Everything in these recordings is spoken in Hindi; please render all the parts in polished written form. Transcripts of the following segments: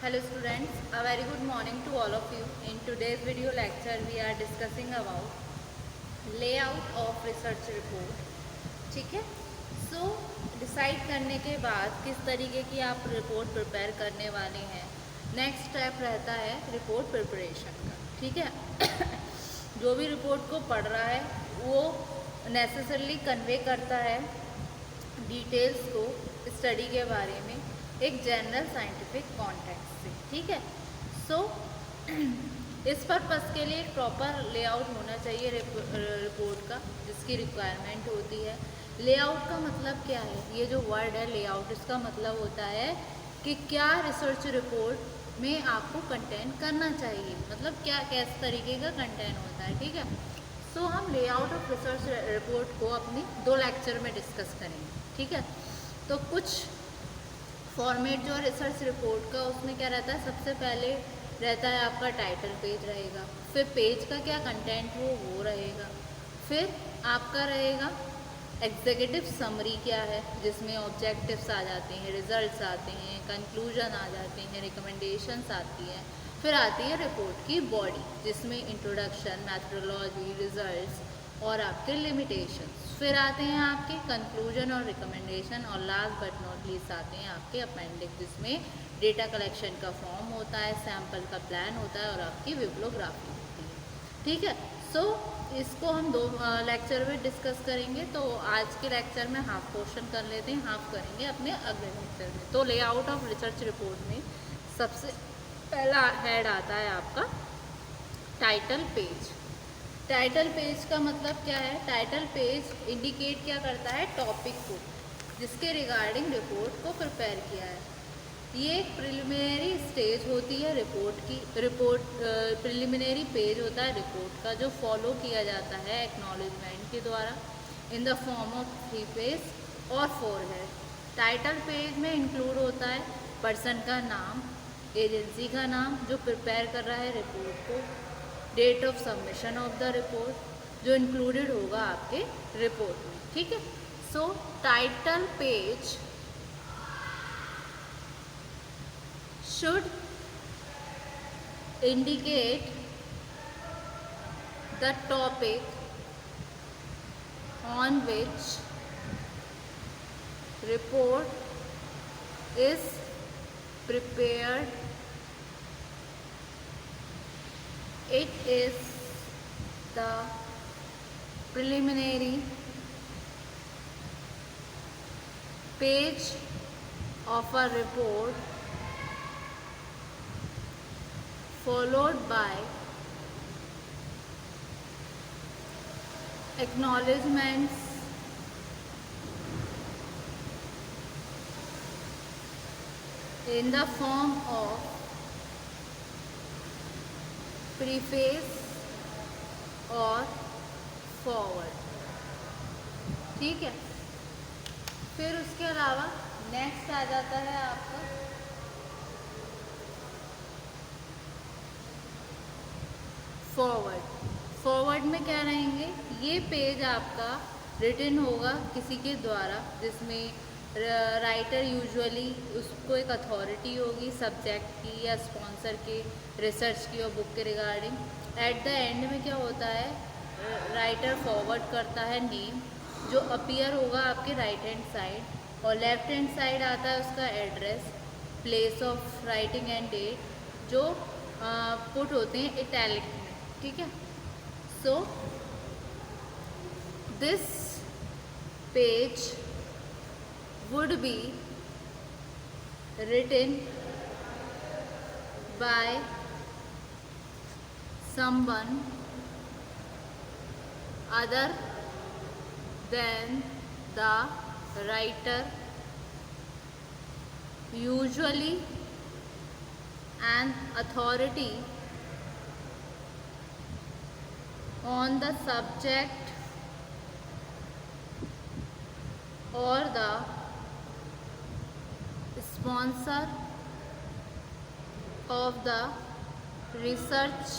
Hello students, a very good morning to all of you. In today's video lecture we are discussing about layout of research report. ठीक है, सो डिसाइड करने के बाद किस तरीके की आप रिपोर्ट प्रिपेयर करने वाले हैं, नेक्स्ट स्टेप रहता है रिपोर्ट प्रिपरेशन का. ठीक है जो भी रिपोर्ट को पढ़ रहा है वो नेसेसरली कन्वे करता है डिटेल्स को स्टडी के बारे में एक जनरल साइंटिफिक कॉन्टेक्स्ट से. ठीक है, सो इस पर्पस के लिए प्रॉपर लेआउट होना चाहिए रिपोर्ट का, जिसकी रिक्वायरमेंट होती है. लेआउट का मतलब क्या है? ये जो वर्ड है लेआउट, इसका मतलब होता है कि क्या रिसर्च रिपोर्ट में आपको कंटेंट करना चाहिए, मतलब क्या किस तरीके का कंटेंट होता है. ठीक है, सो हम लेआउट ऑफ रिसर्च रिपोर्ट को अपनी 2 लेक्चर में डिस्कस करेंगे. ठीक है, तो कुछ फॉर्मेट जो है रिसर्च रिपोर्ट का, उसमें क्या रहता है, सबसे पहले रहता है आपका टाइटल पेज रहेगा, फिर पेज का क्या कंटेंट हो वो रहेगा, फिर आपका रहेगा एग्जीक्यूटिव समरी क्या है जिसमें ऑब्जेक्टिव्स आ जाते हैं, रिजल्ट्स आते हैं, कंक्लूजन आ जाते हैं, रिकमेंडेशंस आती हैं, फिर आती है रिपोर्ट की बॉडी जिसमें इंट्रोडक्शन, मैथडोलॉजी, रिजल्ट्स और आपके लिमिटेशंस, फिर आते हैं आपके कंक्लूजन और रिकमेंडेशन, और लास्ट बट नॉट लीस्ट आते हैं आपके अपेंडिक्स जिसमें डेटा कलेक्शन का फॉर्म होता है, सैम्पल का प्लान होता है और आपकी बिब्लियोग्राफी होती है. ठीक है, सो इसको हम 2 लेक्चर में डिस्कस करेंगे. तो आज के लेक्चर में हाफ पोर्शन कर लेते हैं, हाफ करेंगे अपने अगले लेक्चर में. तो लेआउट ऑफ रिसर्च रिपोर्ट में सबसे पहला हेड आता है आपका टाइटल पेज. टाइटल पेज का मतलब क्या है? टाइटल पेज इंडिकेट क्या करता है? टॉपिक को जिसके रिगार्डिंग रिपोर्ट को प्रिपेयर किया है. ये एक प्रिलिमिनरी स्टेज होती है रिपोर्ट की. प्रिलिमिनरी पेज होता है रिपोर्ट का जो फॉलो किया जाता है एक्नॉलेजमेंट के द्वारा in the form of 3 page और 4 हेड. टाइटल पेज में इंक्लूड होता है पर्सन का नाम, एजेंसी का नाम जो प्रिपेयर कर रहा है रिपोर्ट को, date of submission of the report जो इंक्लूडेड होगा आपके रिपोर्ट में. ठीक है, so title page should indicate the topic on which report is prepared. It is the preliminary page of a report followed by acknowledgements in the form of preface और forward. ठीक है, फिर उसके अलावा नेक्स्ट आ जाता है आपका फॉरवर्ड. फॉरवर्ड में क्या रहेंगे? ये पेज आपका रिटन होगा किसी के द्वारा जिसमें राइटर यूजुअली उसको एक अथॉरिटी होगी सब्जेक्ट की या स्पॉन्सर के, रिसर्च की और बुक के रिगार्डिंग. एट द एंड में क्या होता है, राइटर फॉरवर्ड करता है नेम जो अपीयर होगा आपके राइट हैंड साइड, और लेफ्ट हैंड साइड आता है उसका address, place of writing and date जो पुट होते हैं इटैलिक में. ठीक है, so this page would be written by someone other than the writer, usually an authority on the subject or the sponsor of the research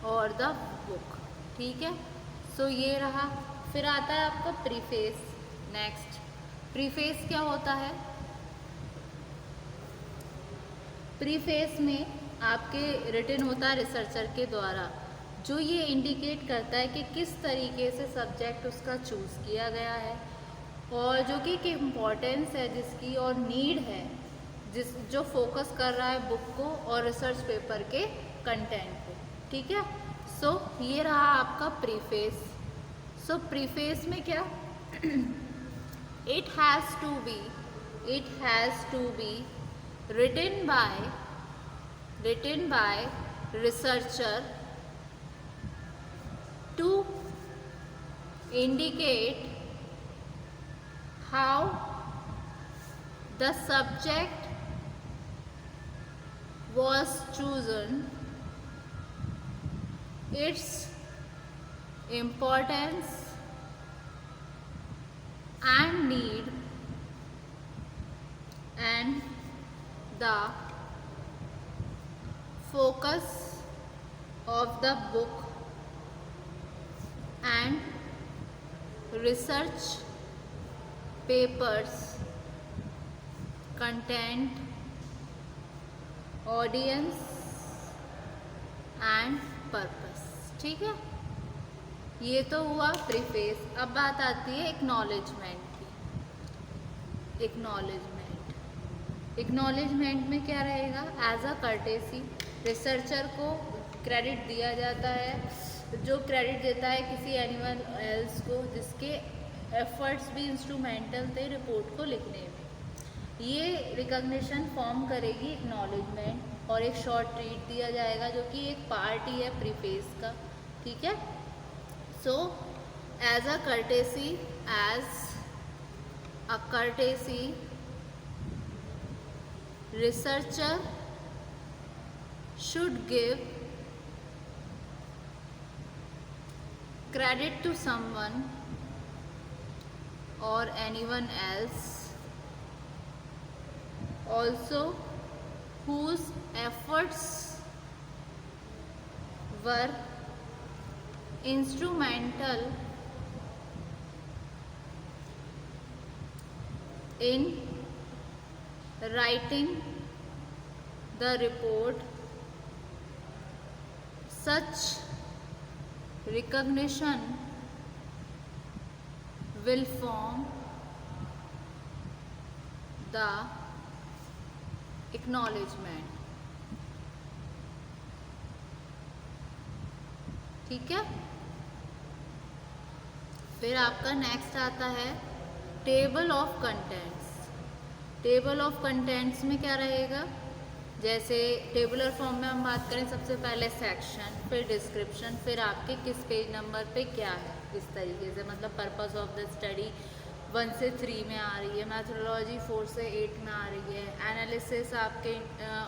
और द बुक. ठीक है, सो ये रहा. फिर आता है आपका प्रीफेस. नेक्स्ट प्रीफेस क्या होता है? प्रीफेस में आपके रिटन होता है रिसर्चर के द्वारा, जो ये इंडिकेट करता है कि किस तरीके से सब्जेक्ट उसका चूज़ किया गया है और जो कि इम्पोर्टेंस है जिसकी और नीड है जो फोकस कर रहा है बुक को और रिसर्च पेपर के कंटेंट को। ठीक है, सो ये रहा आपका प्रीफेस। सो प्रीफेस में क्या it has to be written by researcher to indicate how the subject was chosen, its importance and need, and the focus of the book and research papers content, audience and purpose। ठीक है, ये तो हुआ प्रीफेस। अब बात आती है एक्नॉलेजमेंट की। एक्नॉलेजमेंट में क्या रहेगा, एज अ कर्टेसी रिसर्चर को क्रेडिट दिया जाता है, जो क्रेडिट देता है किसी एनिमल एल्स को जिसके एफर्ट्स भी इंस्ट्रूमेंटल थे रिपोर्ट को लिखने में। ये रिकॉग्निशन फॉर्म करेगी एक्नॉलेजमेंट, और एक शॉर्ट ट्रीट दिया जाएगा जो कि एक पार्ट ही है प्रीफेस का। ठीक है, so as a courtesy researcher should give credit to someone or anyone else also whose efforts were instrumental in writing the report. Such recognition will form the acknowledgement। ठीक है, फिर आपका नेक्स्ट आता है table of contents. Table of contents में क्या रहेगा, जैसे टेबुलर फॉर्म में हम बात करें, सबसे पहले सेक्शन, फिर डिस्क्रिप्शन, फिर आपके किस पेज नंबर पे क्या है, इस तरीके से। मतलब पर्पस ऑफ द स्टडी 1 से 3 में आ रही है, मैथोडोलॉजी 4 से 8 में आ रही है, एनालिसिस आपके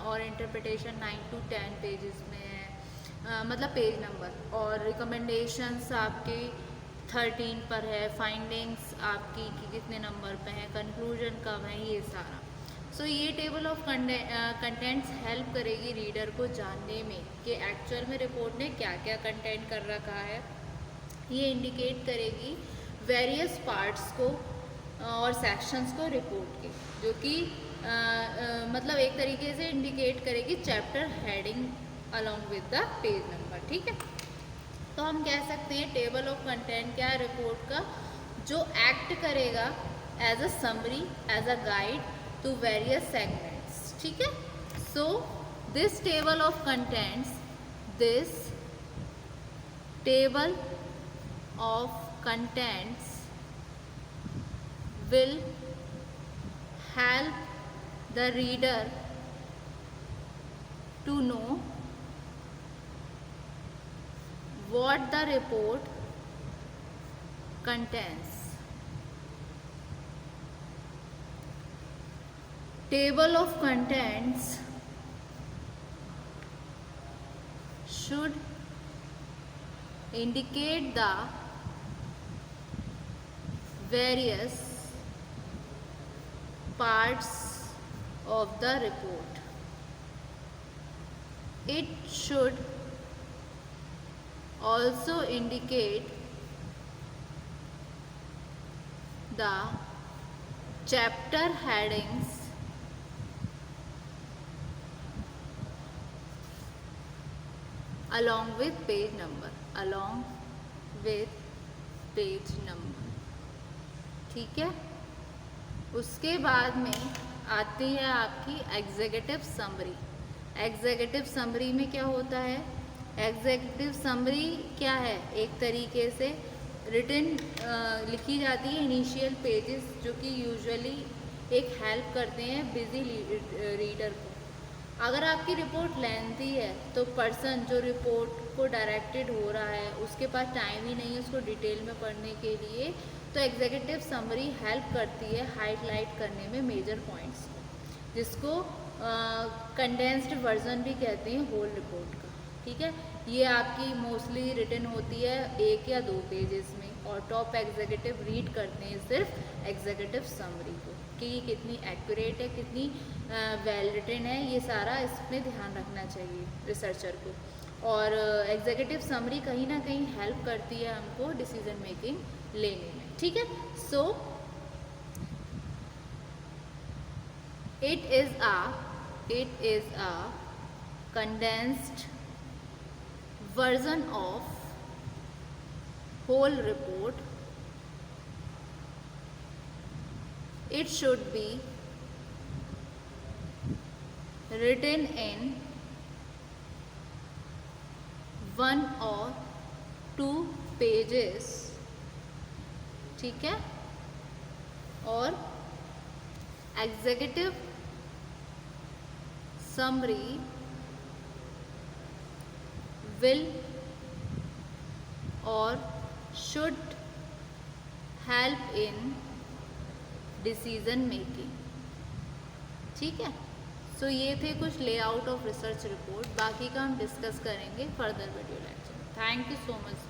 और इंटरप्रिटेशन 9 to 10 पेजेस में है, मतलब पेज नंबर, और रिकमेंडेशंस आपके 13 पर है, फाइंडिंग्स आपकी कि कितने नंबर पे हैं, कंक्लूजन कब है, ये सारा। सो ये टेबल ऑफ कंटेंट्स हेल्प करेगी रीडर को जानने में कि एक्चुअल में रिपोर्ट ने क्या क्या कंटेंट कर रखा है। ये इंडिकेट करेगी वेरियस पार्ट्स को और सेक्शंस को रिपोर्ट के, जो कि मतलब एक तरीके से इंडिकेट करेगी chapter heading along with the page number. ठीक है, तो हम कह सकते हैं टेबल ऑफ कंटेंट क्या है रिपोर्ट का, जो एक्ट करेगा as a summary, as a guide to various segments. ठीक है, so this table of contents, this table of contents will help the reader to know what the report contains. Table of contents should indicate the various parts of the report. It should also indicate the chapter headings along with page number, along with page number. ठीक है, उसके बाद में आती है आपकी एग्जीक्यूटिव समरी। एग्जीक्यूटिव समरी में क्या होता है? एग्जीक्यूटिव समरी क्या है? एक तरीके से रिटन लिखी जाती है इनिशियल पेजेस, जो कि यूजुअली एक हेल्प करते हैं बिजी रीडर को। अगर आपकी रिपोर्ट लेंथी है तो पर्सन जो रिपोर्ट को डायरेक्टेड हो रहा है उसके पास टाइम ही नहीं है उसको डिटेल में पढ़ने के लिए, तो एग्जीक्यूटिव समरी हेल्प करती है हाईलाइट करने में मेजर पॉइंट्स को, जिसको कंडेंस्ड वर्जन भी कहते हैं होल रिपोर्ट का। ठीक है, ये आपकी मोस्टली रिटन होती है 1 या 2 पेजेस में, और टॉप एग्जीक्यूटिव रीड करते हैं सिर्फ एग्जीक्यूटिव समरी को कि ये कितनी एक्यूरेट है, कितनी वेल रिटन है, ये सारा इसमें ध्यान रखना चाहिए रिसर्चर को। और एग्जीक्यूटिव समरी कहीं ना कहीं हेल्प करती है हमको डिसीजन मेकिंग लेने में। ठीक है, so it is a condensed version of whole report. It should be written in 1 or 2 pages। ठीक है, और executive summary will or should help in decision making। ठीक है, सो ये थे कुछ लेआउट ऑफ रिसर्च रिपोर्ट, बाकी का हम डिस्कस करेंगे further video lecture. Thank you so much.